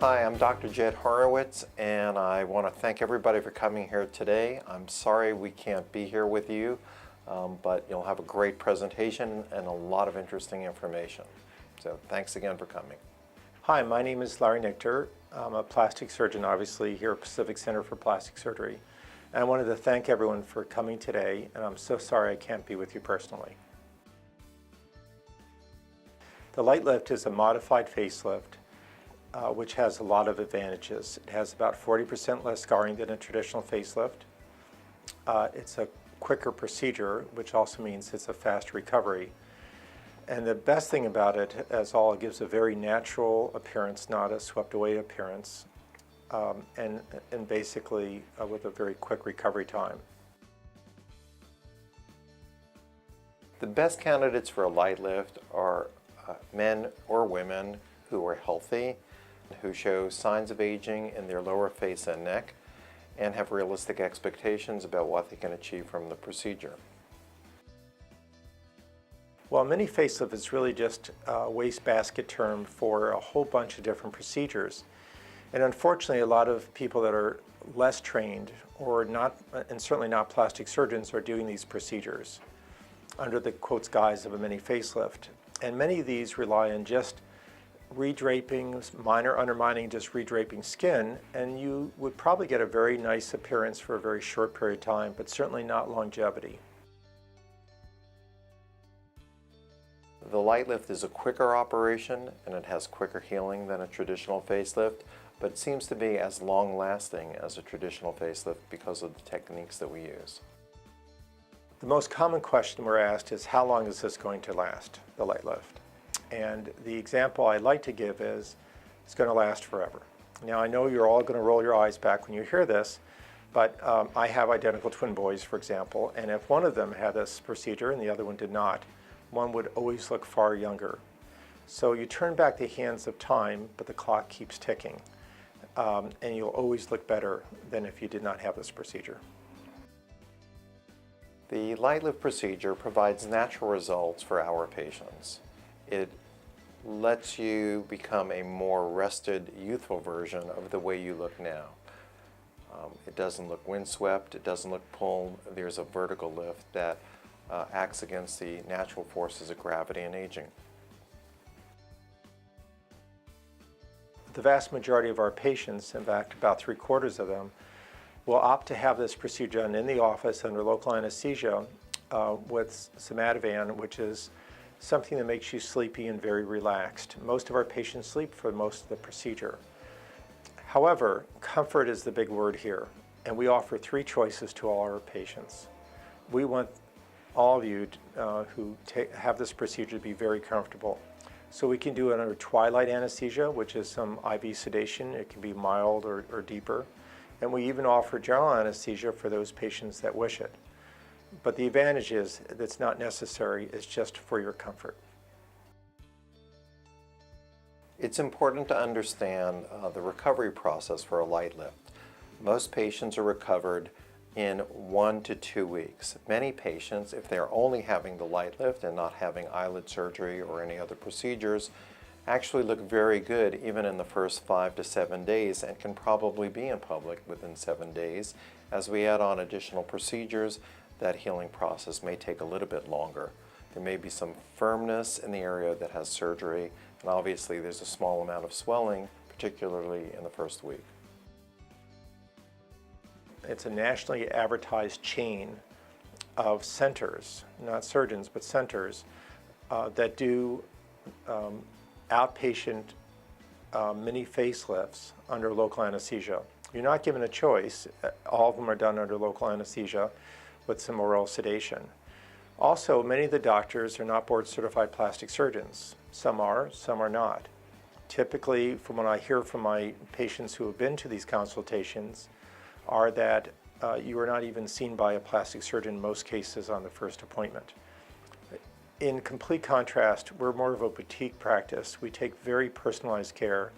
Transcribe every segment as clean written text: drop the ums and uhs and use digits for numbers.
Hi, I'm Dr. Jed Horowitz, and I want to thank everybody for coming here today. I'm sorry we can't be here with you, but you'll have a great presentation and a lot of interesting information. So thanks again for coming. Hi, my name is Nichter. I'm a plastic surgeon, obviously, here at Pacific Center for Plastic Surgery. And I wanted to thank everyone for coming today, and I'm so sorry I can't be with you personally. The LiteLift is a modified facelift, which has a lot of advantages. It has about 40% less scarring than a traditional facelift. It's a quicker procedure, which also means it's a fast recovery. And the best thing about it is it gives a very natural appearance, not a swept away appearance, and basically with a very quick recovery time. The best candidates for a LiteLift are men or women who are healthy, who show signs of aging in their lower face and neck, and have realistic expectations about what they can achieve from the procedure. Well, mini facelift is really just a wastebasket term for a whole bunch of different procedures. And unfortunately, a lot of people that are less trained or not, and certainly not plastic surgeons, are doing these procedures under the quotes guise of a mini facelift. And many of these rely on just redraping, minor undermining, just redraping skin, and you would probably get a very nice appearance for a very short period of time, but certainly not longevity. The LiteLift is a quicker operation and it has quicker healing than a traditional facelift, but it seems to be as long-lasting as a traditional facelift because of the techniques that we use. The most common question we're asked is, how long is this going to last, the LiteLift? And the example I like to give is, it's going to last forever. Now, I know you're all going to roll your eyes back when you hear this, but I have identical twin boys, for example, and if one of them had this procedure and the other one did not, one would always look far younger. So you turn back the hands of time, but the clock keeps ticking, and you'll always look better than if you did not have this procedure. The LiteLift procedure provides natural results for our patients. It lets you become a more rested, youthful version of the way you look now. It doesn't look windswept, it doesn't look pulled. There's a vertical lift that acts against the natural forces of gravity and aging. The vast majority of our patients, in fact about 3/4 of them, will opt to have this procedure done in the office under local anesthesia with some Ativan, which is something that makes you sleepy and very relaxed. Most of our patients sleep for most of the procedure. However, comfort is the big word here, and we offer 3 choices to all our patients. We want all of you who have this procedure to be very comfortable. So we can do it under twilight anesthesia, which is some IV sedation. It can be mild or deeper. And we even offer general anesthesia for those patients that wish it. But the advantage is that's not necessary, it's just for your comfort. It's important to understand the recovery process for a LiteLift. Most patients are recovered in 1 to 2 weeks. Many patients, if they're only having the LiteLift and not having eyelid surgery or any other procedures, actually look very good even in the first 5 to 7 days and can probably be in public within 7 days. As we add on additional procedures, that healing process may take a little bit longer. There may be some firmness in the area that has surgery, and obviously there's a small amount of swelling, particularly in the first week. It's a nationally advertised chain of centers, not surgeons, but centers that do outpatient mini facelifts under local anesthesia. You're not given a choice. All of them are done under local anesthesia with some oral sedation. Also, many of the doctors are not board certified plastic surgeons. Some are not. Typically, from what I hear from my patients who have been to these consultations, are that you are not even seen by a plastic surgeon in most cases on the first appointment. In complete contrast, we're more of a boutique practice. We take very personalized care.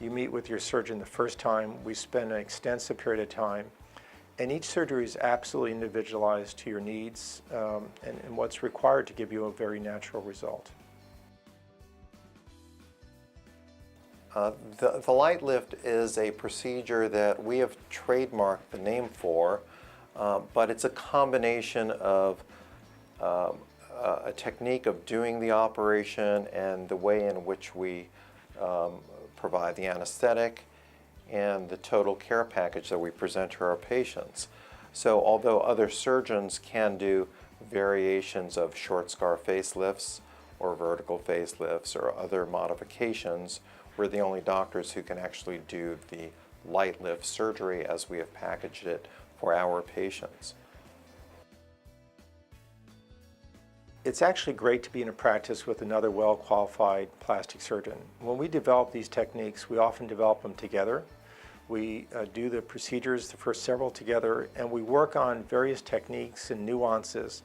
You meet with your surgeon the first time. We spend an extensive period of time. And each surgery is absolutely individualized to your needs and what's required to give you a very natural result. The LiteLift is a procedure that we have trademarked the name for, but it's a combination of a technique of doing the operation and the way in which we provide the anesthetic and the total care package that we present to our patients. So although other surgeons can do variations of short scar facelifts or vertical facelifts or other modifications, we're the only doctors who can actually do the LiteLift surgery as we have packaged it for our patients. It's actually great to be in a practice with another well-qualified plastic surgeon. When we develop these techniques, we often develop them together. We do the procedures, the first several together, and we work on various techniques and nuances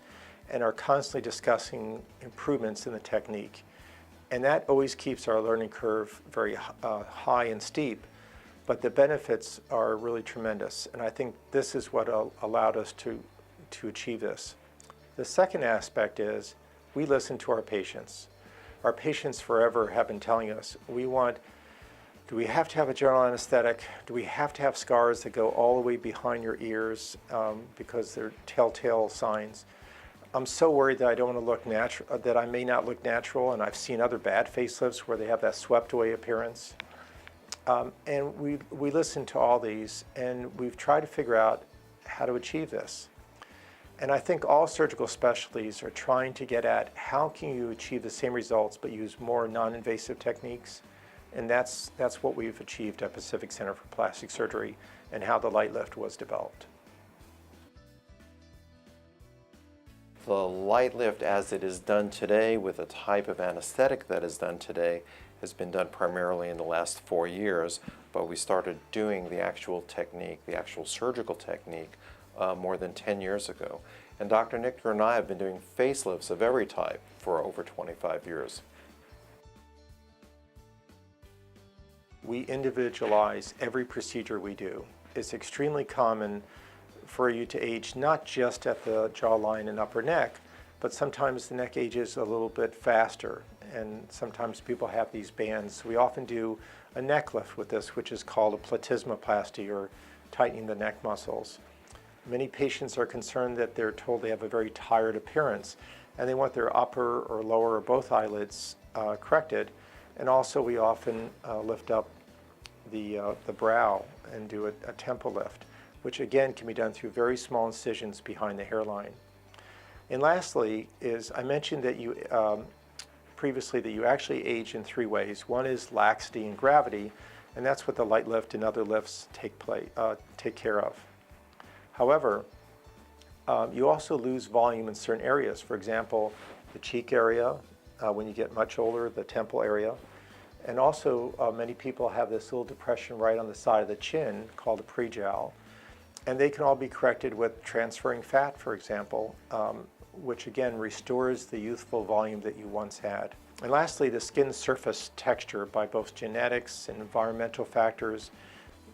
and are constantly discussing improvements in the technique. And that always keeps our learning curve very high and steep, but the benefits are really tremendous. And I think this is what allowed us to achieve this. The second aspect is we listen to our patients. Our patients forever have been telling us, do we have to have a general anesthetic? Do we have to have scars that go all the way behind your ears because they're telltale signs? I'm so worried that I don't want to look natural, that I may not look natural, and I've seen other bad facelifts where they have that swept away appearance. And we listen to all these, and we've tried to figure out how to achieve this. And I think all surgical specialties are trying to get at how can you achieve the same results but use more non-invasive techniques. And that's what we've achieved at Pacific Center for Plastic Surgery and how the LiteLift was developed. The LiteLift as it is done today with the type of anesthetic that is done today has been done primarily in the last 4 years, but we started doing the actual technique, the actual surgical technique, more than 10 years ago. And Dr. Nichter and I have been doing facelifts of every type for over 25 years. We individualize every procedure we do. It's extremely common for you to age not just at the jawline and upper neck, but sometimes the neck ages a little bit faster, and sometimes people have these bands. We often do a neck lift with this, which is called a platysmoplasty, or tightening the neck muscles. Many patients are concerned that they're told they have a very tired appearance, and they want their upper or lower or both eyelids corrected. And also we often lift up the brow and do a temple lift, which again can be done through very small incisions behind the hairline. And lastly is, I mentioned that you previously that you actually age in 3 ways. One is laxity and gravity, and that's what the LiteLift and other lifts take care of. However, you also lose volume in certain areas. For example, the cheek area, when you get much older, the temple area. And also, many people have this little depression right on the side of the chin called a prejowl. And they can all be corrected with transferring fat, for example, which again restores the youthful volume that you once had. And lastly, the skin surface texture by both genetics and environmental factors.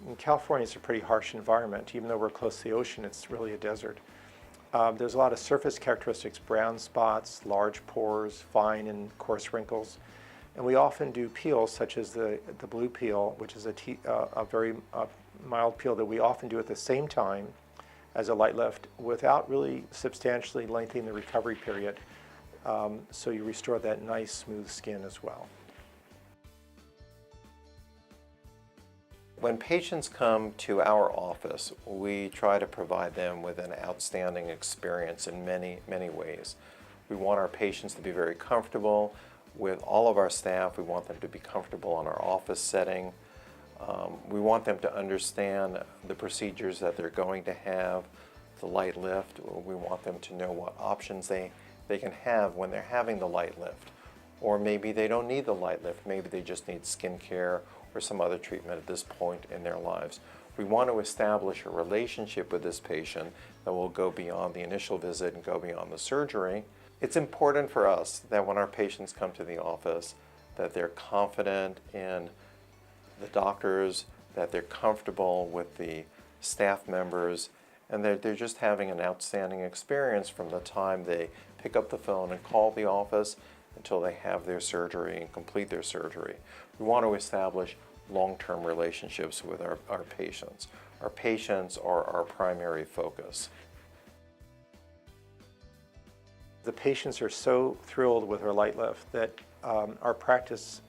In California, it's a pretty harsh environment. Even though we're close to the ocean, it's really a desert. There's a lot of surface characteristics, brown spots, large pores, fine and coarse wrinkles. And we often do peels such as the blue peel, which is a very mild peel that we often do at the same time as a LiteLift without really substantially lengthening the recovery period. So you restore that nice smooth skin as well. When patients come to our office, we try to provide them with an outstanding experience in many, many ways. We want our patients to be very comfortable with all of our staff. We want them to be comfortable in our office setting. We want them to understand the procedures that they're going to have, the LiteLift. We want them to know what options they can have when they're having the LiteLift. Or maybe they don't need the LiteLift. Maybe they just need skin care or some other treatment at this point in their lives. We want to establish a relationship with this patient that will go beyond the initial visit and go beyond the surgery. It's important for us that when our patients come to the office that they're confident in the doctors, that they're comfortable with the staff members, and that they're just having an outstanding experience from the time they pick up the phone and call the office until they have their surgery and complete their surgery. We want to establish long-term relationships with our patients. Our patients are our primary focus. The patients are so thrilled with our LiteLift that our practice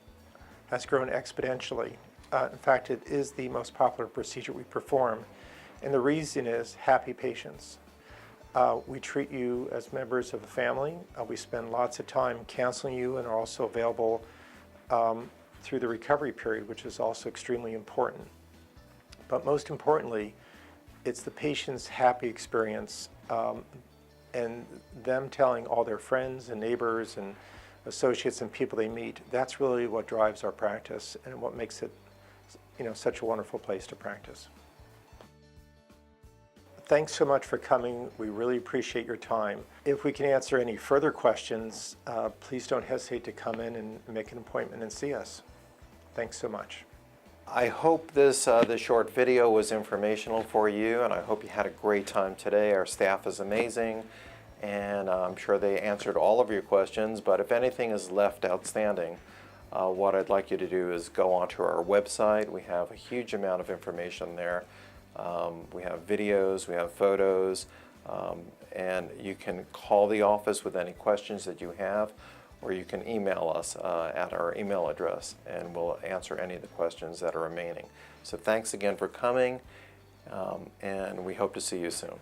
has grown exponentially. In fact, it is the most popular procedure we perform, and the reason is happy patients. We treat you as members of a family. We spend lots of time counseling you and are also available through the recovery period, which is also extremely important. But most importantly, it's the patient's happy experience and them telling all their friends and neighbors and associates and people they meet. That's really what drives our practice and what makes it, such a wonderful place to practice. Thanks so much for coming. We really appreciate your time. If we can answer any further questions, please don't hesitate to come in and make an appointment and see us. Thanks so much. I hope this short video was informational for you, and I hope you had a great time today. Our staff is amazing, and I'm sure they answered all of your questions, but if anything is left outstanding, what I'd like you to do is go onto our website. We have a huge amount of information there. We have videos, we have photos, and you can call the office with any questions that you have, or you can email us at our email address, and we'll answer any of the questions that are remaining. So thanks again for coming, and we hope to see you soon.